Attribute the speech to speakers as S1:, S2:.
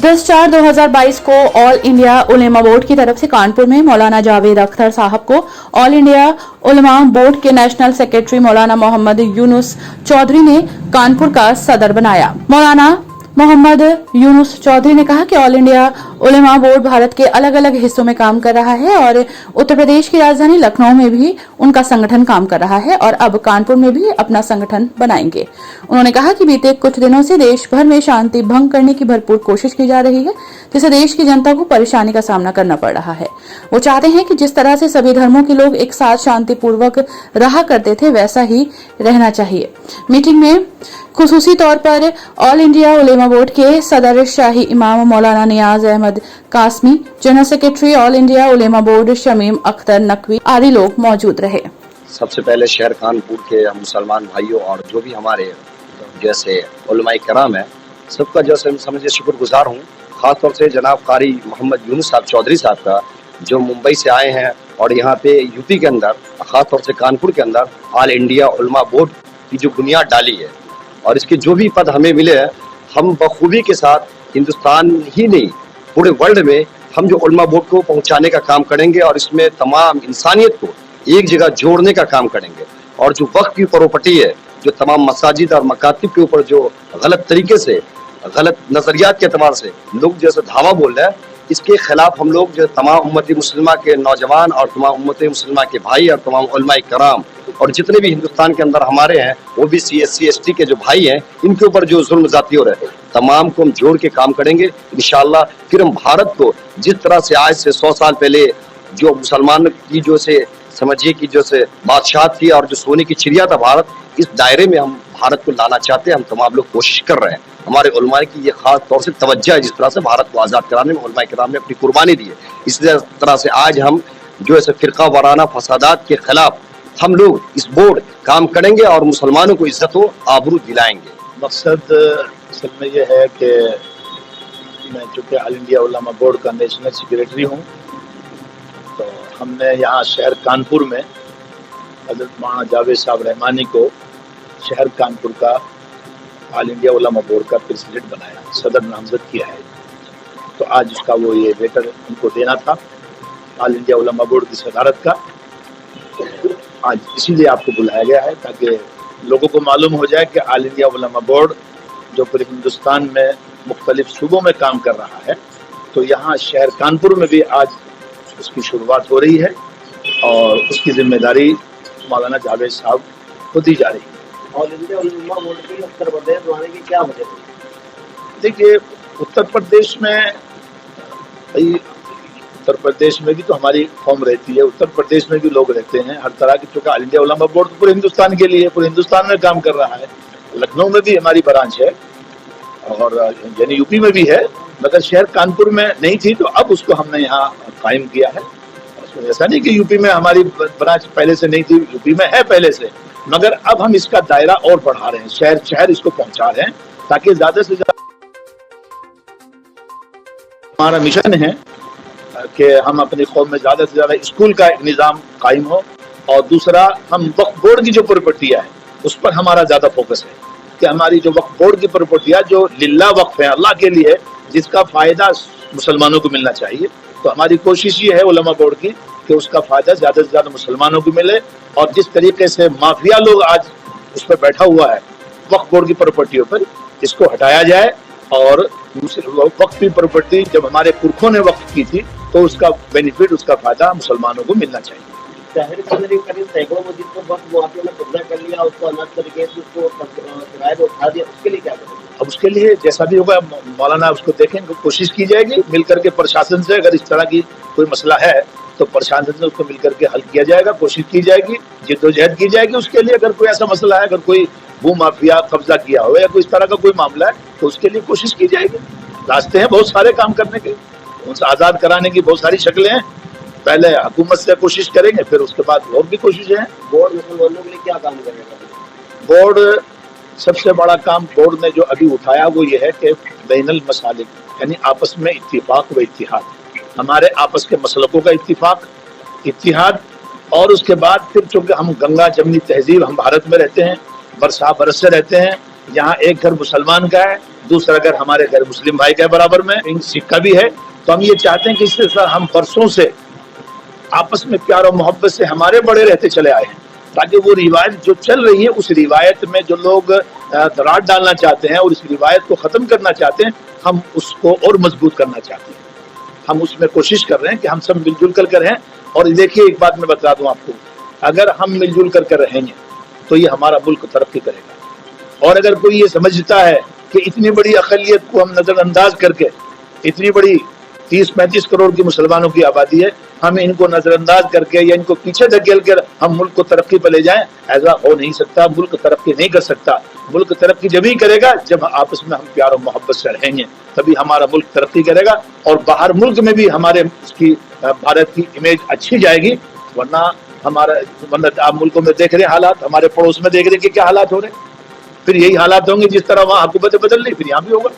S1: 10/4/2022 को all India Ulema board की तरफ से कानपुर में मौलाना जावेद अख्तर साहब को ऑल इंडिया उलेमा बोर्ड के नेशनल सेक्रेटरी मौलाना मोहम्मद यूनुस चौधरी ने कानपुर का सदर बनाया। मौलाना मोहम्मद यूनुस चौधरी ने कहा कि all India Ulema board Bharat के अलग अलग हिस्सों में काम कर रहा है और उत्तर प्रदेश की राजधानी लखनऊ में भी उनका संगठन काम कर रहा है और अब कानपुर में भी अपना संगठन बनाएंगे। उन्होंने कहा कि बीते कुछ दिनों से देश भर में शांति भंग करने की भरपूर कोशिश की जा रही है, जिससे देश की जनता को परेशानी का सामना करना पड़ रहा है। वो चाहते हैं कि जिस तरह से सभी धर्मों के लोग एक साथ शांतिपूर्वक रहा करते थे, वैसा ही रहना चाहिए। मीटिंग में खुसूसी तौर पर ऑल इंडिया उलेमा बोर्ड के सदर शाही इमाम मौलाना Niyaz Ahmad Qasmi, general secretary all India Ulema board Shamim Akhtar Naqvi आदि लोग मौजूद रहे।
S2: सबसे पहले शहर कानपुर के मुसलमान भाइयों और जो भी हमारे जैसे उलमाए कराम है, सबका जैसे समझे शुक्रगुजार हूँ। खासतौर से जनाब कारी मोहम्मद यूनुस साहब चौधरी साहब का, जो मुंबई से आए हैं और यहाँ पे यूपी के अंदर खासतौर से कानपुर के अंदर ऑल इंडिया उलमा बोर्ड की जो बुनियाद डाली है और इसके जो भी पद हमें मिले हैं, हम बखूबी के साथ हिंदुस्तान ही नहीं पूरे वर्ल्ड में हम जो उलमा बोर्ड को पहुंचाने का काम करेंगे और इसमें तमाम इंसानियत को एक जगह जोड़ने का काम करेंगे। और जो वक्त की प्रॉपर्टी है, जो तमाम मसाजिद और मकातिब के ऊपर जो गलत तरीके से गलत नजरियात के अतबार से लोग जैसे धावा बोल रहे हैं, इसके खिलाफ हम लोग जो तमाम उम्मत मुस्लिमा के नौजवान और तमाम उम्मत मुस्लिमा के भाई और तमाम उलमाए कराम और जितने भी हिंदुस्तान के अंदर हमारे हैं ओबीसी SC ST के जो भाई हैं, इनके ऊपर जो जुल्म जाती हो रहे हैं, तमाम को हम जोड़ के काम करेंगे इंशाअल्लाह। फिर हम भारत को जिस तरह से आज से 100 साल पहले जो मुसलमान की जो से समझिए कि जो से बादशाह थी और जो सोने की चिड़िया था भारत, इस दायरे में हम भारत को लाना चाहते हैं। हम तमाम लोग कोशिश कर रहे हैं। हमारे उलमाए की ये खास तौर से तवज्जो है, जिस तरह से भारत को आज़ाद कराने में उलमाए किराम ने अपनी कुर्बानी दी है। इसी तरह से आज हम जो ऐसे फिरका वाराना फसादात के खिलाफ हम लोग इस बोर्ड काम करेंगे और मुसलमानों को इज्जत व आबरू दिलाएंगे।
S3: मकसद असल में ये है कि मैं चूँकि ऑल इंडिया उलमा बोर्ड का नेशनल सेक्रेटरी हूँ, तो हमने यहाँ शहर कानपुर में हज़रत मौलाना जावेद साहब रहमानी को शहर कानपुर का ऑल इंडिया उलमा बोर्ड का प्रेसिडेंट बनाया, सदर नामजद किया है। तो आज उसका वो ये लेटर उनको देना था ऑल इंडिया उलमा बोर्ड की सदारत का। आज इसीलिए आपको बुलाया गया है ताकि लोगों को मालूम हो जाए कि ऑल इंडिया उलमा बोर्ड जो पूरे हिंदुस्तान में मुख्तलिफ सूबों में काम कर रहा है, तो यहाँ शहर कानपुर में भी आज उसकी शुरुआत हो रही है और उसकी जिम्मेदारी मौलाना जावेद साहब को दी जा रही है।
S4: ऑल इंडिया उलमा बोर्ड की उत्तर प्रदेश बनाने की क्या वजह है?
S3: देखिए, उत्तर प्रदेश में उत्तर प्रदेश में भी तो हमारी कौम रहती है, उत्तर प्रदेश में भी लोग रहते हैं हर तरह की। चूँकि ऑल इंडिया उलमा बोर्ड तो पूरे हिंदुस्तान के लिए, पूरे हिंदुस्तान में काम कर रहा है। लखनऊ में भी हमारी ब्रांच है और यानी यूपी में भी है, मगर शहर कानपुर में नहीं थी, तो अब उसको हमने यहाँ कायम किया है। ऐसा नहीं कि यूपी में हमारी ब्रांच पहले से नहीं थी, यूपी में है पहले से, मगर अब हम इसका दायरा और बढ़ा रहे हैं, शहर शहर इसको पहुंचा रहे हैं ताकि ज्यादा से ज्यादा। हमारा मिशन है कि हम अपनी कौम में ज्यादा से ज्यादा स्कूल का एक निज़ाम कायम हो, और दूसरा हम वक्फ बोर्ड की जो प्रॉपर्टियां है उस पर हमारा ज्यादा फोकस है कि हमारी जो वक्फ बोर्ड की प्रॉपर्टियां जो लिल्लाह वक्फ है, अल्लाह के लिए, जिसका फायदा मुसलमानों को मिलना चाहिए, तो हमारी कोशिश ये है उलमा बोर्ड की कि उसका फायदा ज्यादा से ज्यादा मुसलमानों को मिले। और जिस तरीके से माफिया लोग आज उस पर बैठा हुआ है वक्फ बोर्ड की प्रॉपर्टियों पर, इसको हटाया जाए और वक्फ की प्रॉपर्टी जब हमारे पुरखों ने वक्फ की थी तो उसका बेनिफिट, उसका फायदा मुसलमानों को मिलना चाहिए।
S4: शहर के अंदर करीब सैकड़ों मस्जिद को वक्फ माफिया ने कब्जा कर लिया, उसको अलग तरीके से उसको किराए पर उठा दिया, उसके लिए क्या करेंगे?
S3: अब उसके लिए जैसा भी होगा मौलाना उसको देखेंगे, कोशिश की जाएगी मिलकर के प्रशासन से। अगर इस तरह की कोई मसला है तो प्रशासन से उसको मिलकर के हल किया जाएगा, कोशिश की जाएगी, जिद्दोजहद की जाएगी उसके लिए। अगर कोई ऐसा मसला है, अगर कोई भू माफिया कब्जा किया हो या कोई इस तरह का कोई मामला है, तो उसके लिए कोशिश की जाएगी। रास्ते हैं बहुत सारे काम करने के, उनसे आज़ाद कराने की बहुत सारी शक्लें हैं। पहले हुकूमत से कोशिश करेंगे, फिर उसके बाद और भी कोशिशें हैं।
S4: बोर्ड मुसलमानों के लिए क्या काम करेगा?
S3: बोर्ड सबसे बड़ा काम बोर्ड ने जो अभी उठाया वो ये है कि बैनुल मसालिक यानी आपस में इत्तिफाक व इत्तिहाद, हमारे आपस के मसलकों का इत्तिहाद, और उसके बाद फिर चूंकि हम गंगा जमनी तहजीब, हम भारत में रहते हैं, बरस से रहते हैं, यहाँ एक घर मुसलमान का है, दूसरा घर हमारे घर मुस्लिम भाई का है बराबर में, सिख का भी है। तो हम ये चाहते हैं कि इसके साथ हम बरसों से आपस में प्यार और मोहब्बत से हमारे बड़े रहते चले आए हैं, ताकि वो रिवायत जो चल रही है उस रिवायत में जो लोग दरार डालना चाहते हैं और इस रिवायत को ख़त्म करना चाहते हैं, हम उसको और मजबूत करना चाहते हैं। हम उसमें कोशिश कर रहे हैं कि हम सब मिलजुल कर रहें। और देखिए एक बात मैं बता दूं आपको, अगर हम मिलजुल कर रहेंगे तो ये हमारा मुल्क तरक्की करेगा। और अगर कोई ये समझता है कि इतनी बड़ी अक़लियत को हम नज़रअंदाज करके, इतनी बड़ी 30-35 करोड़ की मुसलमानों की आबादी है, हम इनको नज़रअंदाज करके या इनको पीछे धकेल कर हम मुल्क को तरक्की पर ले जाएं, ऐसा हो नहीं सकता। मुल्क तरक्की नहीं कर सकता। मुल्क तरक्की जब ही करेगा जब आपस में हम प्यार और मोहब्बत से रहेंगे, तभी हमारा मुल्क तरक्की करेगा। और बाहर मुल्क में भी हमारे उसकी भारत की इमेज अच्छी जाएगी। वरना आप मुल्कों में देख रहे हैं हालात, हमारे पड़ोस में देख रहे हैं कि क्या हालात हो रहे हैं। फिर यही हालात होंगे जिस तरह वहाँ हुकूमतें बदल रही, फिर यहाँ भी होगा।